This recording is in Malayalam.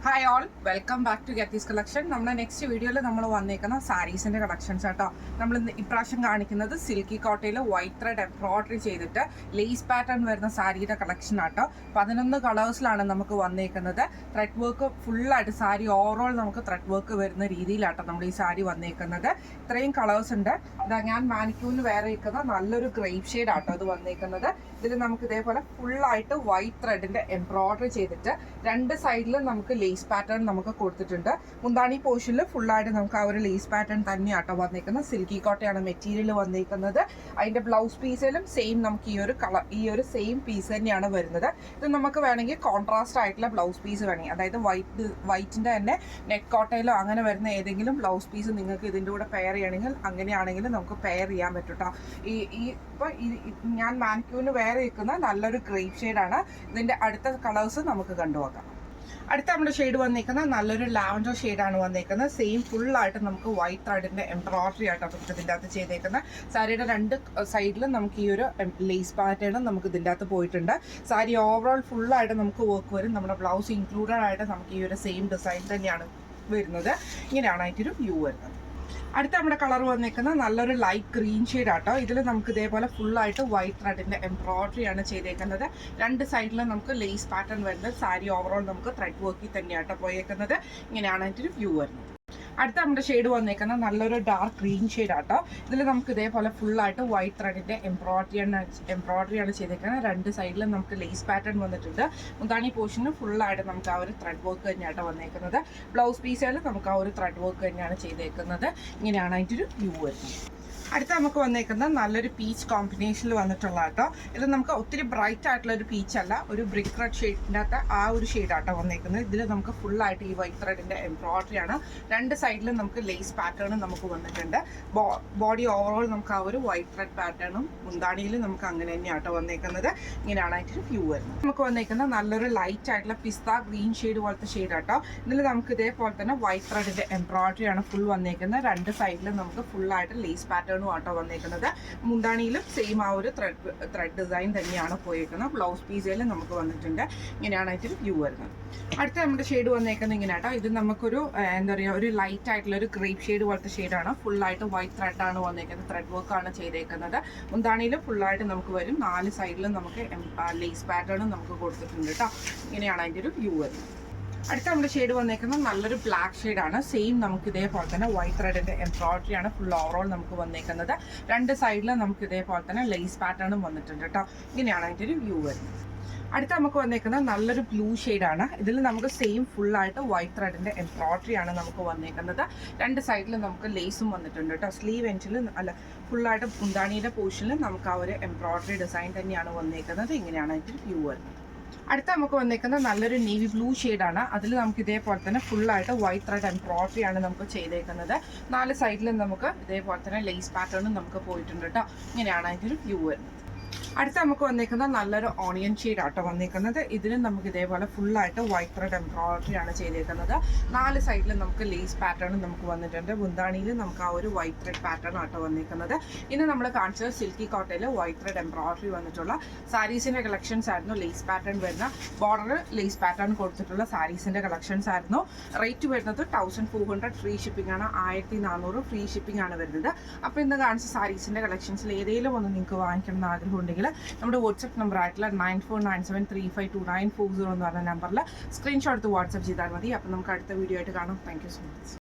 Hi all, welcome back to ഗെത്തീസ് കളക്ഷൻ. നമ്മുടെ നെക്സ്റ്റ് വീഡിയോയിൽ നമ്മൾ വന്നേക്കുന്ന സാരീസിൻ്റെ കളക്ഷൻസ് ആട്ടോ. നമ്മൾ ഇപ്രാവശ്യം കാണിക്കുന്നത് സിൽക്കി കോട്ടയിൽ വൈറ്റ് ത്രെഡ് എംബ്രോയിഡറി ചെയ്തിട്ട് ലേസ് പാറ്റേൺ വരുന്ന സാരിയുടെ കളക്ഷൻ ആട്ടോ. 11 കളേഴ്സിലാണ് നമുക്ക് വന്നേക്കുന്നത്. ത്രെഡ് വർക്ക് ഫുള്ളായിട്ട് സാരി ഓവറോൾ നമുക്ക് ത്രെഡ് വർക്ക് വരുന്ന രീതിയിലാട്ടോ നമ്മൾ ഈ സാരി വന്നേക്കുന്നത്. ഇത്രയും കളേഴ്സ് ഉണ്ട്. ഇതാ ഞാൻ മാനിക്യൂവിന് വേറെ ഇരിക്കുന്ന നല്ലൊരു ഗ്രേപ്പ് ഷെയ്ഡ് ആട്ടോ ഇത് വന്നേക്കുന്നത്. ഇതിൽ നമുക്ക് ഇതേപോലെ ഫുള്ളായിട്ട് വൈറ്റ് ത്രെഡിൻ്റെ എംബ്രോയിഡറി ചെയ്തിട്ട് രണ്ട് സൈഡിലും നമുക്ക് ലേസ് പാറ്റേൺ നമുക്ക് കൊടുത്തിട്ടുണ്ട്. മുന്താണി പോർഷനിൽ ഫുള്ളായിട്ട് നമുക്ക് ആ ഒരു ലേസ് പാറ്റേൺ തന്നെയാട്ടോ വന്നേക്കുന്നത്. സിൽക്കി കോട്ടയാണ് മെറ്റീരിയൽ വന്നേക്കുന്നത്. അതിൻ്റെ ബ്ലൗസ് പീസിലും സെയിം നമുക്ക് ഈ ഒരു സെയിം പീസ് തന്നെയാണ് വരുന്നത്. ഇത് നമുക്ക് വേണമെങ്കിൽ കോൺട്രാസ്റ്റ് ആയിട്ടുള്ള ബ്ലൗസ് പീസ് വേണമെങ്കിൽ, അതായത് വൈറ്റിൻ്റെ തന്നെ നെറ്റ് കോട്ടയിലോ അങ്ങനെ വരുന്ന ഏതെങ്കിലും ബ്ലൗസ് പീസ് നിങ്ങൾക്ക് ഇതിൻ്റെ കൂടെ പെയർ ചെയ്യണമെങ്കിൽ അങ്ങനെയാണെങ്കിൽ നമുക്ക് പെയർ ചെയ്യാൻ പറ്റും കേട്ടോ. ഇപ്പോൾ ഞാൻ മാനിക്യൂവിന് വേറെ നിൽക്കുന്ന നല്ലൊരു ഗ്രേപ്പ് ഷെയ്ഡാണ്. ഇതിൻ്റെ അടുത്ത കളേഴ്സ് നമുക്ക് കണ്ടുപോകാം. അടുത്ത നമ്മുടെ ഷെയ്ഡ് വന്നിരിക്കുന്നത് നല്ലൊരു ലാവൻഡർ ഷെയ്ഡാണ് വന്നിരിക്കുന്നത്. സെയിം ഫുള്ളായിട്ട് നമുക്ക് വൈറ്റ് ത്രെഡിൻ്റെ എംബ്രോയിഡറി ആയിട്ടോ നമുക്ക് ഇതിൻ്റെ അകത്ത് ചെയ്തേക്കുന്നത്. സാരിയുടെ രണ്ട് സൈഡിലും നമുക്ക് ഈ ഒരു ലേസ് പാറ്റേണും നമുക്ക് ഇതിൻ്റെ അകത്ത് പോയിട്ടുണ്ട്. സാരി ഓവറോൾ ഫുള്ളായിട്ട് നമുക്ക് വർക്ക് വരും. നമ്മുടെ ബ്ലൗസ് ഇൻക്ലൂഡഡ് ആയിട്ട് നമുക്ക് ഈ ഒരു സെയിം ഡിസൈൻ തന്നെയാണ് വരുന്നത്. ഇങ്ങനെയാണ് അതിൻ്റെ വ്യൂ വരുന്നത്. അടുത്ത നമ്മുടെ കളർ വന്നേക്കുന്നത് നല്ലൊരു ലൈറ്റ് ഗ്രീൻ ഷെയ്ഡ് ആട്ടോ. ഇതിൽ നമുക്ക് ഇതേപോലെ ഫുള്ളായിട്ട് വൈറ്റ് ത്രെഡിൻ്റെ എംബ്രോയിഡറി ആണ് ചെയ്തേക്കുന്നത്. രണ്ട് സൈഡിലും നമുക്ക് ലേസ് പാറ്റേൺ വരുന്നത്. സാരി ഓവറോൾ നമുക്ക് ത്രെഡ് വർക്കിൽ തന്നെയാട്ടോ പോയേക്കുന്നത്. ഇങ്ങനെയാണ് അതിൻ്റെ ഒരു വ്യൂ വരുന്നത്. അടുത്ത നമ്മുടെ ഷെയ്ഡ് വന്നേക്കുന്നത് നല്ലൊരു ഡാർക്ക് ഗ്രീൻ ഷെയ്ഡ് ആട്ടോ. ഇതിൽ നമുക്ക് ഇതേപോലെ ഫുള്ളായിട്ട് വൈറ്റ് ത്രെഡിൻ്റെ എംബ്രോയിഡറി ആണ് ചെയ്തേക്കുന്നത്. രണ്ട് സൈഡിലും നമുക്ക് ലേസ് പാറ്റേൺ വന്നിട്ടുണ്ട്. മുന്താണി പോർഷന് ഫുള്ളായിട്ട് നമുക്ക് ആ ഒരു ത്രെഡ് വർക്ക് തന്നെയാട്ടോ വന്നേക്കുന്നത്. ബ്ലൗസ് പീസിൽ നമുക്ക് ആ ഒരു ത്രെഡ് വർക്ക് തന്നെയാണ് ചെയ്തേക്കുന്നത്. ഇങ്ങനെയാണ് അതിൻ്റെ ഒരു വ്യൂ വരുന്നത്. അടുത്ത നമുക്ക് വന്നേക്കുന്നത് നല്ലൊരു പീച്ച് കോമ്പിനേഷനിൽ വന്നിട്ടുള്ള കേട്ടോ. ഇത് നമുക്ക് ഒത്തിരി ബ്രൈറ്റ് ആയിട്ടുള്ള ഒരു പീച്ച് അല്ല, ഒരു ബ്രിക്ക് റെഡ് ഷെയ്ഡിൻ്റെ അകത്ത് ആ ഒരു ഷെയ്ഡാട്ടോ വന്നേക്കുന്നത്. ഇതിൽ നമുക്ക് ഫുള്ളായിട്ട് ഈ വൈറ്റ് ത്രെഡിൻ്റെ എംബ്രോയിഡറി ആണ്. രണ്ട് സൈഡിലും നമുക്ക് ലേസ് പാറ്റേണും നമുക്ക് വന്നിട്ടുണ്ട്. ബോഡി ഓവറോൾ നമുക്ക് ആ ഒരു വൈറ്റ് ത്രെഡ് പാറ്റേണും മുന്താണിയിലും നമുക്ക് അങ്ങനെ തന്നെയാട്ടോ വന്നേക്കുന്നത്. ഇങ്ങനെയാണ് അതിൻ്റെ വ്യൂ വരുന്നത്. നമുക്ക് വന്നേക്കുന്നത് നല്ലൊരു ലൈറ്റ് ആയിട്ടുള്ള പിസ്ത ഗ്രീൻ ഷെയ്ഡ് പോലത്തെ ഷെയ്ഡാട്ടോ. ഇതിൽ നമുക്ക് ഇതേപോലെ തന്നെ വൈറ്റ് ത്രെഡിൻ്റെ എംബ്രോയിഡറി ആണ് ഫുൾ വന്നേക്കുന്നത്. രണ്ട് സൈഡിലും നമുക്ക് ഫുള്ളായിട്ട് ലേസ് പാറ്റേൺ ആട്ടോ വന്നേക്കുന്നത്. മുന്താണിയിലും സെയിം ആ ഒരു ത്രെഡ് ഡിസൈൻ തന്നെയാണ് പോയേക്കുന്നത്. ബ്ലൗസ് പീസിലും നമുക്ക് വന്നിട്ടുണ്ട്. ഇങ്ങനെയാണ് അതിൻ്റെ വ്യൂ വരുന്നത്. അടുത്ത നമ്മുടെ ഷെയ്ഡ് വന്നേക്കുന്നത് ഇങ്ങനെ കേട്ടോ. ഇത് നമുക്കൊരു എന്താ പറയുക, ഒരു ലൈറ്റ് ആയിട്ടുള്ള ഒരു ഗ്രേപ്പ് ഷെയ്ഡ് പോലത്തെ ഷെയ്ഡാണ്. ഫുള്ളായിട്ട് വൈറ്റ് ത്രെഡാണ് വന്നേക്കുന്നത്. ത്രെഡ് വർക്കാണ് ചെയ്തേക്കുന്നത്. മുന്താണിയിലും ഫുള്ളായിട്ട് നമുക്ക് വരും. നാല് സൈഡിലും നമുക്ക് ലേസ് പാറ്റേണും നമുക്ക് കൊടുത്തിട്ടുണ്ട് കേട്ടോ. ഇങ്ങനെയാണ് അതിൻ്റെ ഒരു വ്യൂ വരുന്നത്. അടുത്ത നമ്മുടെ ഷെയ്ഡ് വന്നേക്കുന്നത് നല്ലൊരു ബ്ലാക്ക് ഷെയ്ഡാണ്. സെയിം നമുക്ക് ഇതേപോലെ തന്നെ വൈറ്റ് ത്രെഡിൻ്റെ എംബ്രോയിഡറി ആണ് ഫുൾ ഓവറോൾ നമുക്ക് വന്നേക്കുന്നത്. രണ്ട് സൈഡിലും നമുക്ക് ഇതേപോലെ തന്നെ ലേസ് പാറ്റേണും വന്നിട്ടുണ്ട് കേട്ടോ. ഇങ്ങനെയാണ് അതിൻ്റെ ഒരു വ്യൂ വരുന്നത്. അടുത്ത നമുക്ക് വന്നേക്കുന്നത് നല്ലൊരു ബ്ലൂ ഷെയ്ഡാണ്. ഇതിൽ നമുക്ക് സെയിം ഫുള്ളായിട്ട് വൈറ്റ് ത്രെഡിൻ്റെ എംബ്രോയിഡറി ആണ് നമുക്ക് വന്നേക്കുന്നത്. രണ്ട് സൈഡിലും നമുക്ക് ലേസും വന്നിട്ടുണ്ട് കേട്ടോ. സ്ലീവ് എൻഡിൽ അല്ല, ഫുള്ളായിട്ട് മുന്താണിയുടെ പോർഷനിൽ നമുക്ക് ആ ഒരു എംബ്രോയിഡറി ഡിസൈൻ തന്നെയാണ് വന്നേക്കുന്നത്. ഇങ്ങനെയാണ് അതിൻ്റെ വ്യൂ വരുന്നത്. അടുത്ത നമുക്ക് വന്നേക്കുന്നത് നല്ലൊരു നേവി ബ്ലൂ ഷെയ്ഡാണ്. അതിൽ നമുക്ക് ഇതേപോലെ തന്നെ ഫുള്ളായിട്ട് വൈറ്റ് ത്രെഡ് എംബ്രോയിഡറി ആണ് നമുക്ക് ചെയ്തേക്കുന്നത്. നാല് സൈഡിലും നമുക്ക് ഇതേപോലെ തന്നെ ലേസ് പാറ്റേണും നമുക്ക് പോയിട്ടുണ്ട് കേട്ടോ. ഇങ്ങനെയാണ് അതിൻ്റെ ഒരു വ്യൂ വരുന്നത്. അടുത്ത നമുക്ക് വന്നേക്കുന്നത് നല്ലൊരു ഓണിയൻ ഷെയ്ഡ് ആട്ടോ വന്നേക്കുന്നത്. ഇതിന് നമുക്ക് ഇതേപോലെ ഫുള്ളായിട്ട് വൈറ്റ് ത്രെഡ് എംബ്രോയിഡറി ആണ് ചെയ്തേക്കുന്നത്. നാല് സൈഡിലും നമുക്ക് ലേസ് പാറ്റേണും നമുക്ക് വന്നിട്ടുണ്ട്. മുന്താണിയിൽ നമുക്ക് ആ ഒരു വൈറ്റ് ത്രെഡ് പാറ്റേൺ ആട്ടോ വന്നേക്കുന്നത്. ഇന്ന് നമ്മൾ കാണിച്ചത് സിൽക്കി കോട്ടയിൽ വൈറ്റ് ത്രെഡ് എംബ്രോയിഡറി വന്നിട്ടുള്ള സാരീസിൻ്റെ കളക്ഷൻസ് ആയിരുന്നു. ലേസ് പാറ്റേൺ വരുന്ന ബോർഡർ ലേസ് പാറ്റേൺ കൊടുത്തിട്ടുള്ള സാരീസിൻ്റെ കളക്ഷൻസ് ആയിരുന്നു. റേറ്റ് വരുന്നത് 1400 ഫ്രീ ഷിപ്പിംഗ് ആണ്. 1400 ഫ്രീ ഷിപ്പിംഗ് ആണ് വരുന്നത്. അപ്പോൾ ഇന്ന് കാണിച്ച സാരീസിൻ്റെ കളക്ഷൻസിൽ ഏതെങ്കിലും ഒന്ന് നിങ്ങൾക്ക് വാങ്ങിക്കണം എന്ന് ആഗ്രഹമുണ്ടെങ്കിൽ നമ്മുടെ വാട്സ്ആപ്പ് നമ്പർ ആയിട്ടുള്ള 9497352940 എന്ന് പറഞ്ഞ നമ്പറിൽ സ്ക്രീൻഷോട്ട് എടുത്ത് വാട്സ്ആപ്പ് ചെയ്താൽ മതി. അപ്പോൾ നമുക്ക് അടുത്ത വീഡിയോ ആയിട്ട് കാണാം. Thank you so much.